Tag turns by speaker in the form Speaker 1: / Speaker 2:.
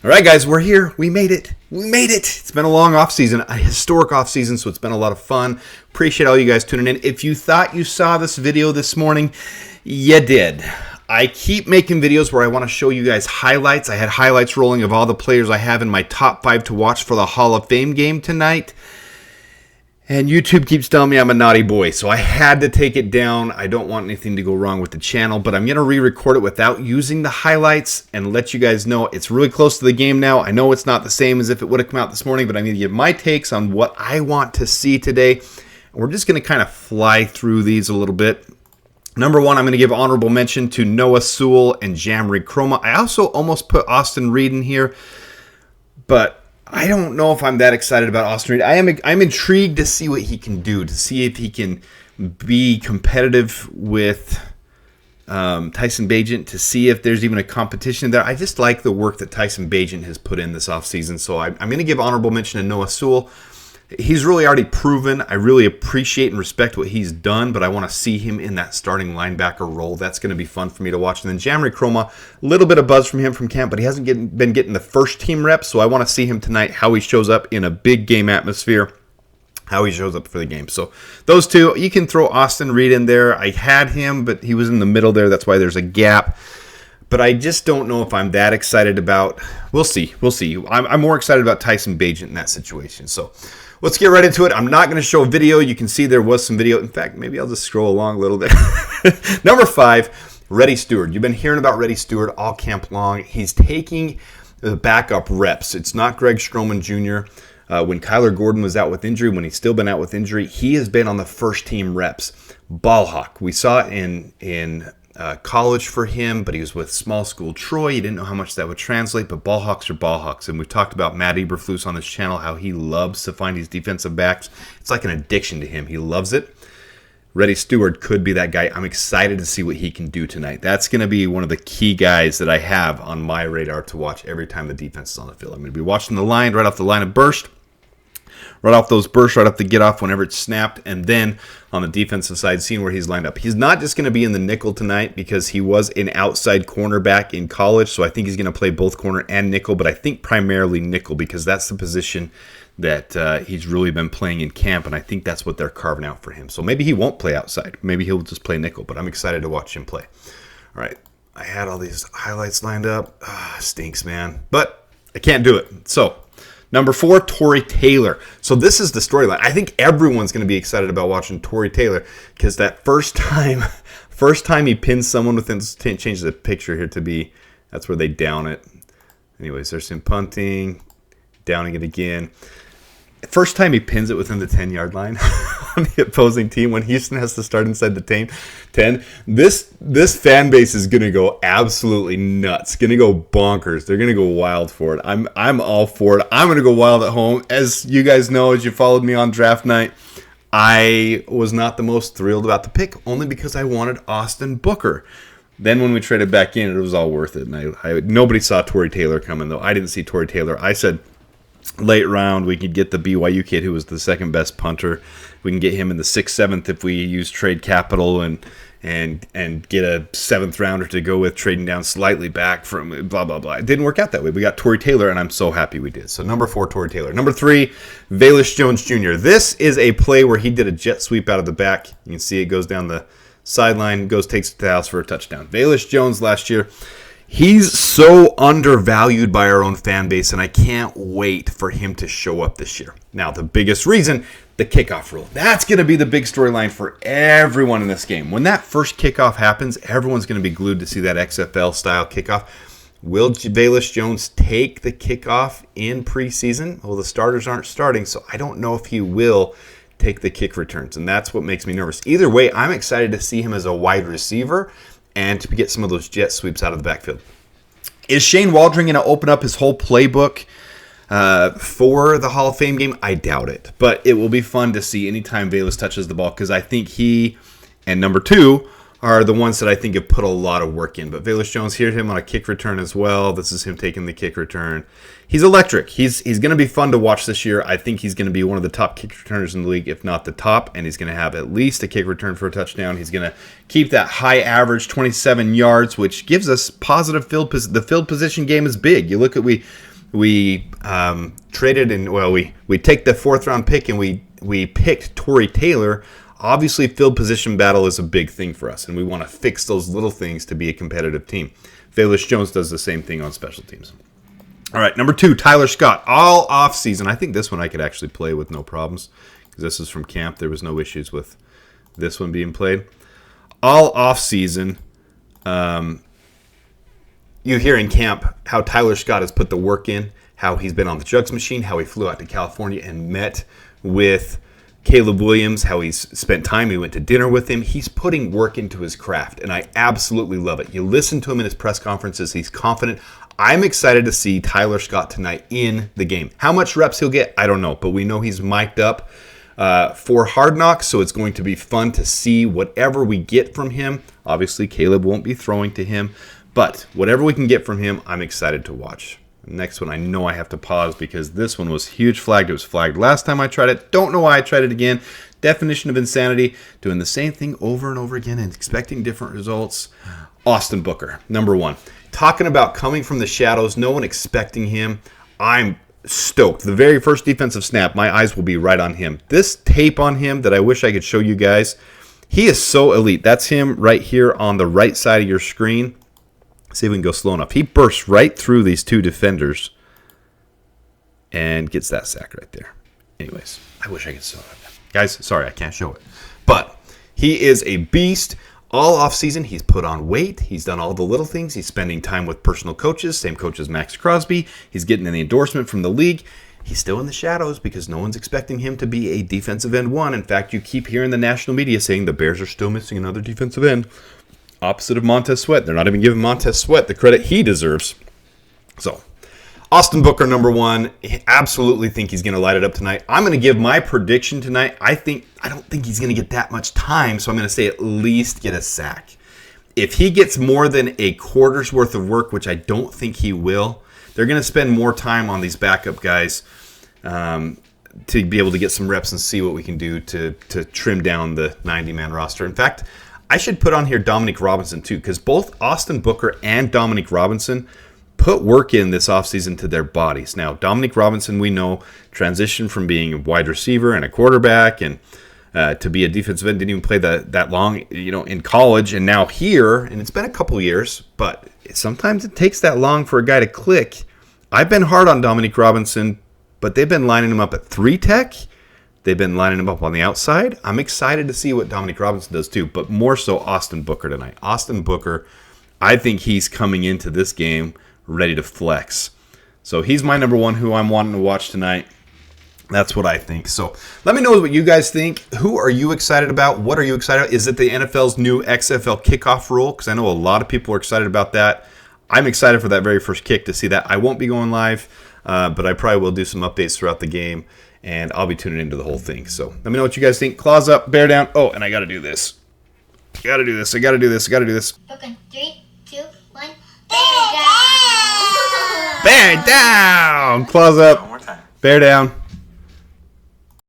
Speaker 1: All right, guys, we're here. We made it. We made it. It's been a long off season, a historic off season, so it's been a lot of fun. Appreciate all you guys tuning in. If you thought you saw this video this morning, you did. I keep making videos where I want to show you guys highlights. I had highlights rolling of all the players I have in my top 5 to watch for the Hall of Fame game tonight. And YouTube keeps telling me I'm a naughty boy, so I had to take it down. I don't want anything to go wrong with the channel, but I'm going to re-record it without using the highlights and let you guys know it's really close to the game now. I know it's not the same as if it would have come out this morning, but I'm going to give my takes on what I want to see today. We're just going to kind of fly through these a little bit. Number 1, I'm going to give honorable mention to Noah Sewell and Jamry Chroma. I also almost put Austin Reed in here, but I don't know if I'm that excited about Austin Reed. I'm intrigued to see what he can do, to see if he can be competitive with Tyson Bagent, to see if there's even a competition there. I just like the work that Tyson Bagent has put in this offseason, so I'm going to give honorable mention to Noah Sewell. He's really already proven. I really appreciate and respect what he's done, but I want to see him in that starting linebacker role. That's going to be fun for me to watch. And then Jamry Chroma, a little bit of buzz from him from camp, but he hasn't been getting the first team reps, so I want to see him tonight, how he shows up in a big game atmosphere, how he shows up for the game. So those two, you can throw Austin Reed in there. I had him, but he was in the middle there. That's why there's a gap. But I just don't know if I'm that excited about. We'll see. We'll see. I'm more excited about Tyson Bagent in that situation. So let's get right into it. I'm not going to show a video. You can see there was some video. In fact, maybe I'll just scroll along a little bit. Number 5, Reddy Steward. You've been hearing about Reddy Steward all camp long. He's taking the backup reps. It's not Greg Stroman Jr. When Kyler Gordon was out with injury, when he's still been out with injury, he has been on the first team reps. Ball hawk. We saw it in college for him, but he was with small school Troy. You didn't know how much that would translate, but ball hawks are ball hawks. And we've talked about Matt Eberflus on this channel, how he loves to find these defensive backs. It's like an addiction to him. He loves it. Reddy Steward could be that guy. I'm excited to see what he can do tonight. That's going to be one of the key guys that I have on my radar to watch every time the defense is on the field. I'm going to be watching the line right off the line of burst. Right off those bursts, right off the get off whenever it's snapped, and then on the defensive side, seeing where he's lined up. He's not just going to be in the nickel tonight because he was an outside cornerback in college, so I think he's going to play both corner and nickel, but I think primarily nickel because that's the position that he's really been playing in camp, and I think that's what they're carving out for him. So maybe he won't play outside. Maybe he'll just play nickel, but I'm excited to watch him play. All right, I had all these highlights lined up. Stinks, man, but I can't do it. So Number 4, Tory Taylor. So this is the storyline. I think everyone's going to be excited about watching Tory Taylor because that first time he pins someone within, change the picture here to be, that's where they down it. Anyways, there's him punting, downing it again. First time he pins it within the 10-yard line on the opposing team when Houston has to start inside the 10. This fan base is going to go absolutely nuts. Going to go bonkers. They're going to go wild for it. I'm all for it. I'm going to go wild at home. As you guys know, as you followed me on draft night, I was not the most thrilled about the pick only because I wanted Austin Booker. Then when we traded back in, it was all worth it. And nobody saw Tory Taylor coming, though. I didn't see Tory Taylor. I said late round, we could get the BYU kid who was the second best punter. We can get him in the 6th, 7th if we use trade capital and get a 7th rounder to go with, trading down slightly back from blah, blah, blah. It didn't work out that way. We got Tory Taylor, and I'm so happy we did. So number 4, Tory Taylor. Number 3, Velus Jones Jr. This is a play where he did a jet sweep out of the back. You can see it goes down the sideline, takes it to the house for a touchdown. Velus Jones last year, he's so undervalued by our own fan base, and I can't wait for him to show up this year. Now, the biggest reason, the kickoff rule. That's going to be the big storyline for everyone in this game. When that first kickoff happens, everyone's going to be glued to see that XFL-style kickoff. Will Velus Jones take the kickoff in preseason? Well, the starters aren't starting, so I don't know if he will take the kick returns, and that's what makes me nervous. Either way, I'm excited to see him as a wide receiver and to get some of those jet sweeps out of the backfield. Is Shane Waldron going to open up his whole playbook for the Hall of Fame game? I doubt it. But it will be fun to see anytime Velus touches the ball because I think he and number 2 are the ones that I think have put a lot of work in. But Velus Jones, here's him on a kick return as well. This is him taking the kick return. He's electric. He's going to be fun to watch this year. I think he's going to be one of the top kick returners in the league, if not the top, and he's going to have at least a kick return for a touchdown. He's going to keep that high average, 27 yards, which gives us positive field position. The field position game is big. You look at We traded and we take the 4th round pick and we picked Tory Taylor. Obviously, field position battle is a big thing for us, and we want to fix those little things to be a competitive team. Velus Jones does the same thing on special teams. All right, number 2, Tyler Scott. All off season. I think this one I could actually play with no problems because this is from camp. There was no issues with this one being played. All off season, you hear in camp how Tyler Scott has put the work in, how he's been on the jugs machine, how he flew out to California and met with Caleb Williams, how he's spent time. He went to dinner with him. He's putting work into his craft, and I absolutely love it. You listen to him in his press conferences. He's confident. I'm excited to see Tyler Scott tonight in the game. How much reps he'll get, I don't know, but we know he's mic'd up for Hard Knocks, so it's going to be fun to see whatever we get from him. Obviously, Caleb won't be throwing to him, but whatever we can get from him, I'm excited to watch. Next one, I know I have to pause because this one was huge flagged. It was flagged last time I tried it. Don't know why I tried it again. Definition of insanity, doing the same thing over and over again and expecting different results. Austin Booker, number 1. Talking about coming from the shadows, no one expecting him. I'm stoked. The very first defensive snap, my eyes will be right on him. This tape on him that I wish I could show you guys, he is so elite. That's him right here on the right side of your screen. See if we can go slow enough. He bursts right through these 2 defenders and gets that sack right there. Anyways, I wish I could show it. Guys, sorry, I can't show it. But he is a beast. All offseason, he's put on weight. He's done all the little things. He's spending time with personal coaches, same coach as Max Crosby. He's getting an endorsement from the league. He's still in the shadows because no one's expecting him to be a defensive end 1. In fact, you keep hearing the national media saying the Bears are still missing another defensive end. Opposite of Montez Sweat. They're not even giving Montez Sweat the credit he deserves. So, Austin Booker, number 1. I absolutely think he's going to light it up tonight. I'm going to give my prediction tonight. I don't think he's going to get that much time, so I'm going to say at least get a sack. If he gets more than a quarter's worth of work, which I don't think he will, they're going to spend more time on these backup guys to be able to get some reps and see what we can do to trim down the 90-man roster. In fact, I should put on here Dominique Robinson too, because both Austin Booker and Dominique Robinson put work in this offseason to their bodies. Now, Dominique Robinson, we know, transitioned from being a wide receiver and a quarterback and to be a defensive end, didn't even play that long, in college, and now here, and it's been a couple years, but sometimes it takes that long for a guy to click. I've been hard on Dominique Robinson, but they've been lining him up at 3 tech. They've been lining him up on the outside. I'm excited to see what Dominique Robinson does too, but more so Austin Booker tonight. Austin Booker, I think he's coming into this game ready to flex. So he's my number 1 who I'm wanting to watch tonight. That's what I think. So let me know what you guys think. Who are you excited about? What are you excited about? Is it the NFL's new XFL kickoff rule? Because I know a lot of people are excited about that. I'm excited for that very first kick to see that. I won't be going live, but I probably will do some updates throughout the game. And I'll be tuning into the whole thing. So let me know what you guys think. Claws up, bear down. Oh, and I got to do this. I got to do this. Okay,
Speaker 2: 3, 2, 1. Bear down!
Speaker 1: Bear down! Claws up.
Speaker 3: One more time.
Speaker 1: Bear down.